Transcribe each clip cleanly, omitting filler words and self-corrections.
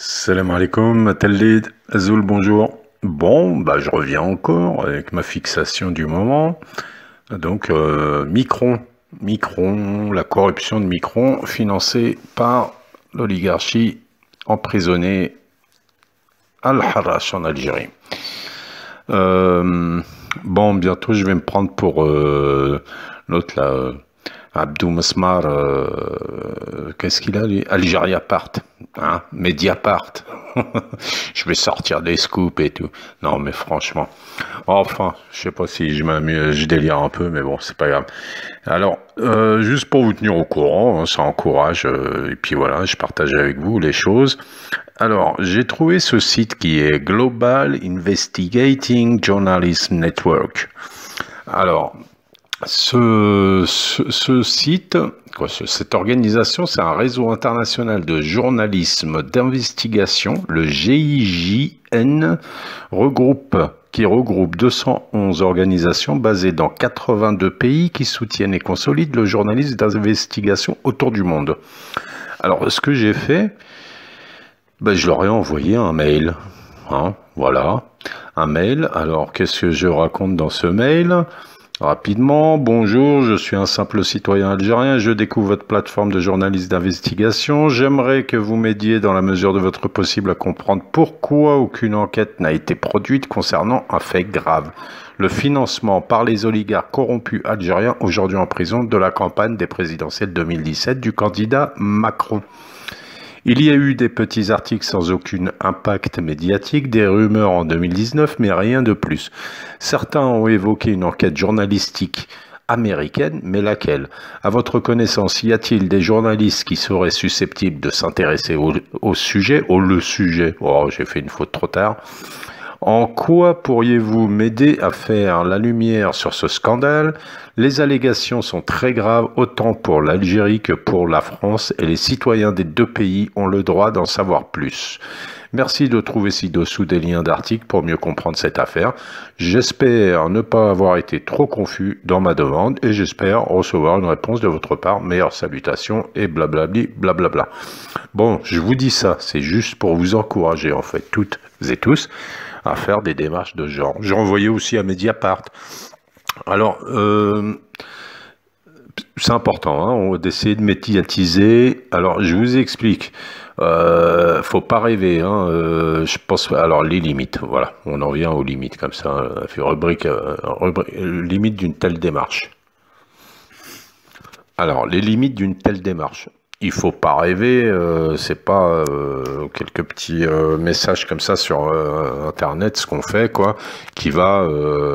Salam alaikum, Tallid, Azul, bonjour. Bon, je reviens encore avec ma fixation du moment. Donc, Micron, la corruption de Micron, financée par l'oligarchie emprisonnée Al-Harrach en Algérie. Bon, bientôt je vais me prendre pour l'autre là, Abdou Masmar, qu'est-ce qu'il a lui? Algériapart, hein, Mediapart. Je vais sortir des scoops et tout. Non mais franchement, enfin, je sais pas si je m'amuse, je délire un peu, mais bon, c'est pas grave. Alors, juste pour vous tenir au courant, hein, ça encourage, et puis voilà, je partage avec vous les choses. Alors, j'ai trouvé ce site qui est Global Investigating Journalism Network. Alors, ce site, cette organisation, c'est un réseau international de journalisme d'investigation, le GIJN, qui regroupe 211 organisations basées dans 82 pays qui soutiennent et consolident le journalisme d'investigation autour du monde. Alors, ce que j'ai fait, je leur ai envoyé un mail, hein, voilà, un mail. Alors, qu'est-ce que je raconte dans ce mail ? Rapidement, bonjour, je suis un simple citoyen algérien, je découvre votre plateforme de journalisme d'investigation. J'aimerais que vous m'aidiez dans la mesure de votre possible à comprendre pourquoi aucune enquête n'a été produite concernant un fait grave. Le financement par les oligarques corrompus algériens aujourd'hui en prison de la campagne des présidentielles 2017 du candidat Macron. Il y a eu des petits articles sans aucun impact médiatique, des rumeurs en 2019, mais rien de plus. Certains ont évoqué une enquête journalistique américaine, mais laquelle? À votre connaissance, y a-t-il des journalistes qui seraient susceptibles de s'intéresser au sujet? Oh, j'ai fait une faute trop tard. En quoi pourriez-vous m'aider à faire la lumière sur ce scandale? Les allégations sont très graves autant pour l'Algérie que pour la France et les citoyens des deux pays ont le droit d'en savoir plus. Merci de trouver ci-dessous des liens d'articles pour mieux comprendre cette affaire. J'espère ne pas avoir été trop confus dans ma demande et j'espère recevoir une réponse de votre part. Meilleures salutations et blablabli blablabla. Bon, je vous dis ça, c'est juste pour vous encourager en fait, toutes et tous, à faire des démarches de ce genre. J'ai envoyé aussi à Mediapart. Alors, c'est important hein, d'essayer de médiatiser. Alors, je vous explique. Faut pas rêver. Hein, je pense. Alors, les limites. Voilà, on en vient aux limites comme ça. Rubrique limite d'une telle démarche. Alors, les limites d'une telle démarche. Il faut pas rêver, c'est pas quelques petits messages comme ça sur Internet, ce qu'on fait, quoi, qui va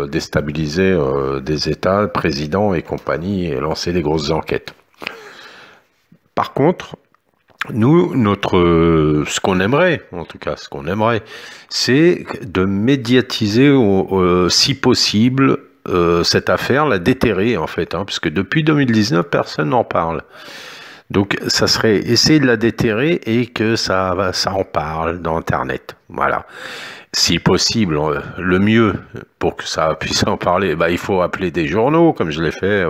déstabiliser des États, présidents et compagnie, et lancer des grosses enquêtes. Par contre, nous, ce qu'on aimerait, en tout cas, c'est de médiatiser, si possible, cette affaire, la déterrer, en fait, hein, parce que depuis 2019, personne n'en parle. Donc, ça serait essayer de la déterrer et que ça en parle dans Internet. Voilà. Si possible, le mieux pour que ça puisse en parler, il faut appeler des journaux, comme je l'ai fait.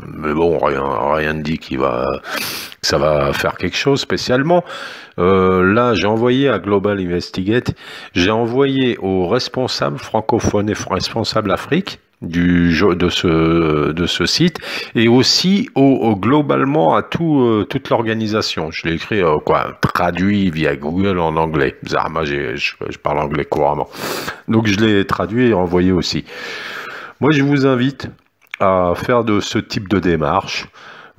Mais bon, rien ne dit que ça va faire quelque chose spécialement. Là, j'ai envoyé à Global Investigate, j'ai envoyé aux responsables francophones et responsables Afrique de ce site et aussi globalement à toute l'organisation. Je l'ai écrit traduit via Google en anglais. Moi, je parle anglais couramment. Donc je l'ai traduit et envoyé aussi. Moi, je vous invite à faire de ce type de démarche.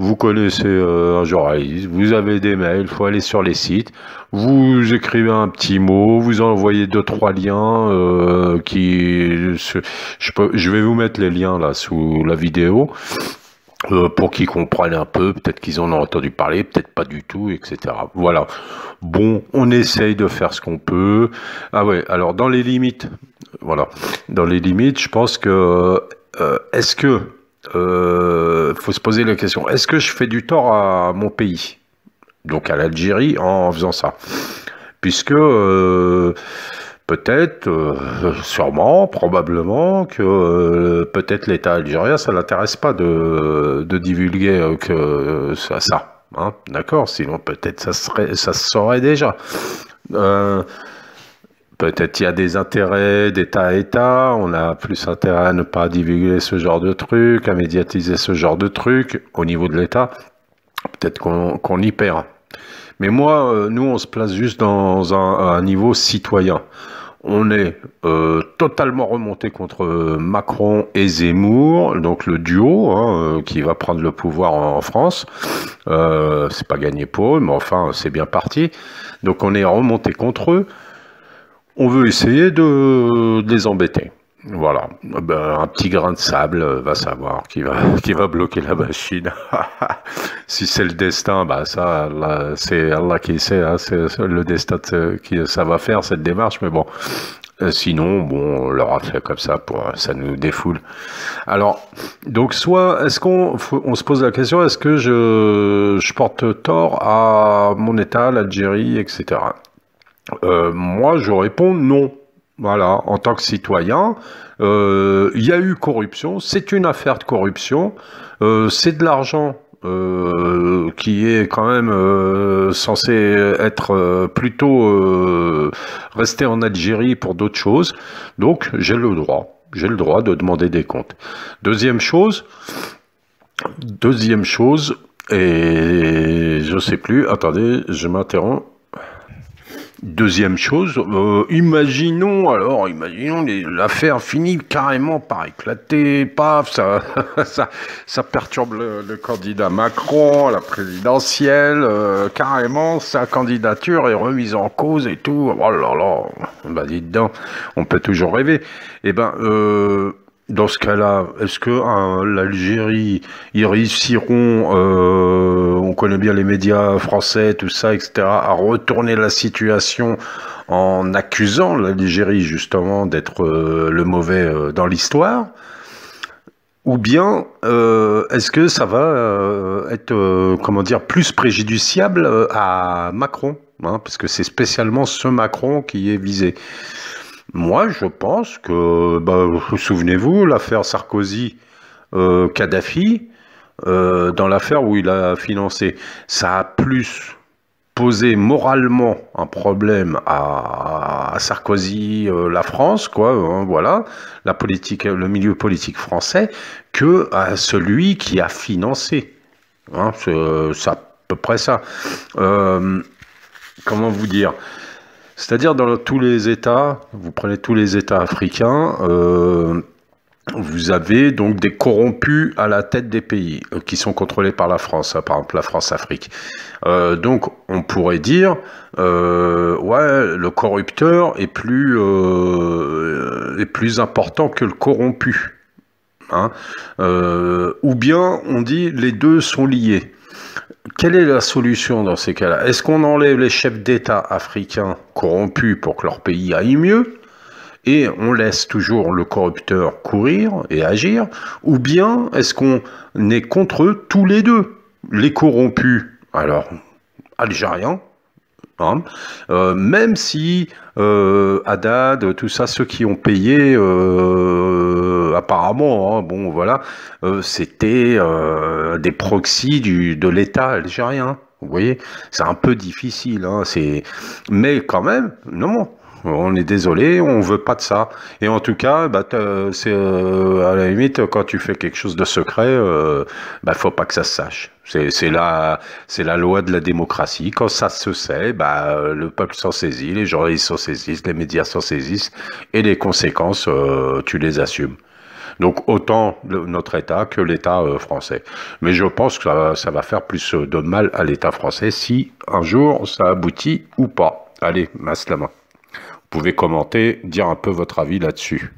Vous connaissez un journaliste, vous avez des mails, il faut aller sur les sites, vous écrivez un petit mot, vous envoyez 2-3 liens je vais vous mettre les liens là sous la vidéo pour qu'ils comprennent un peu, peut-être qu'ils en ont entendu parler, peut-être pas du tout, etc. Voilà. Bon, on essaye de faire ce qu'on peut. Ah ouais, alors dans les limites, voilà, dans les limites, je pense que est-ce que faut se poser la question, est-ce que je fais du tort à mon pays, donc à l'Algérie, en faisant ça? Puisque peut-être, sûrement, probablement, que peut-être l'État algérien, ça l'intéresse pas de divulguer ça. hein, d'accord, sinon peut-être ça se saurait déjà. Euh, Peut-être il y a des intérêts d'État à État, on a plus intérêt à ne pas divulguer ce genre de truc, à médiatiser ce genre de truc au niveau de l'État, peut-être qu'on y perd. Mais moi, nous, on se place juste dans un niveau citoyen. On est totalement remonté contre Macron et Zemmour, donc le duo qui va prendre le pouvoir en France. C'est pas gagné pour eux, mais enfin, c'est bien parti. Donc on est remonté contre eux. On veut essayer de les embêter. Voilà, ben, un petit grain de sable va savoir qui va bloquer la machine. Si c'est le destin, bah ça, c'est Allah qui sait, hein, c'est le destin qui ça va faire cette démarche. Mais bon, sinon, bon, on leur a fait comme ça pour ça nous défoule. Alors, donc soit est-ce on se pose la question, est-ce que je porte tort à mon État, l'Algérie, etc. Moi, je réponds non. Voilà, en tant que citoyen, il y a eu corruption, c'est une affaire de corruption, c'est de l'argent qui est quand même censé être plutôt resté en Algérie pour d'autres choses, donc j'ai le droit de demander des comptes. Deuxième chose, et je sais plus, attendez, je m'interromps. Deuxième chose, imaginons l'affaire finit carrément par éclater, paf, ça perturbe le candidat Macron à la présidentielle, carrément sa candidature est remise en cause et tout. Oh là là, bah dites donc, on peut toujours rêver. Eh ben, dans ce cas-là, est-ce que l'Algérie, ils réussiront, on connaît bien les médias français, tout ça, etc., à retourner la situation en accusant l'Algérie justement d'être le mauvais dans l'histoire? Ou bien est-ce que ça va être, comment dire, plus préjudiciable à Macron, hein, parce que c'est spécialement ce Macron qui est visé. Moi, je pense que, bah, souvenez-vous, l'affaire Sarkozy-Kadhafi, dans l'affaire où il a financé, ça a plus posé moralement un problème à Sarkozy, la France, quoi, hein, voilà, la politique, le milieu politique français, que à celui qui a financé. Hein, c'est à peu près ça. Comment vous dire? C'est-à-dire dans tous les États, vous prenez tous les États africains, vous avez donc des corrompus à la tête des pays qui sont contrôlés par la France, hein, par exemple la France-Afrique. Donc on pourrait dire, ouais, le corrupteur est plus important que le corrompu. Hein. Ou bien on dit les deux sont liés. Quelle est la solution dans ces cas-là? Est-ce qu'on enlève les chefs d'État africains corrompus pour que leur pays aille mieux et on laisse toujours le corrupteur courir et agir? Ou bien est-ce qu'on est contre eux tous les deux? Les corrompus, alors, algériens, hein, même si Haddad, tout ça, ceux qui ont payé, apparemment, hein, bon voilà, c'était des proxys de l'État algérien. Vous voyez, c'est un peu difficile, hein, mais quand même, non. On est désolé, on veut pas de ça. Et en tout cas, bah, c'est à la limite quand tu fais quelque chose de secret, bah faut pas que ça se sache. C'est la loi de la démocratie. Quand ça se sait, bah le peuple s'en saisit, les journalistes s'en saisissent, les médias s'en saisissent, et les conséquences, tu les assumes. Donc autant notre État que l'État français. Mais je pense que ça va faire plus de mal à l'État français si un jour ça aboutit ou pas. Allez, maslama. Vous pouvez commenter, dire un peu votre avis là-dessus.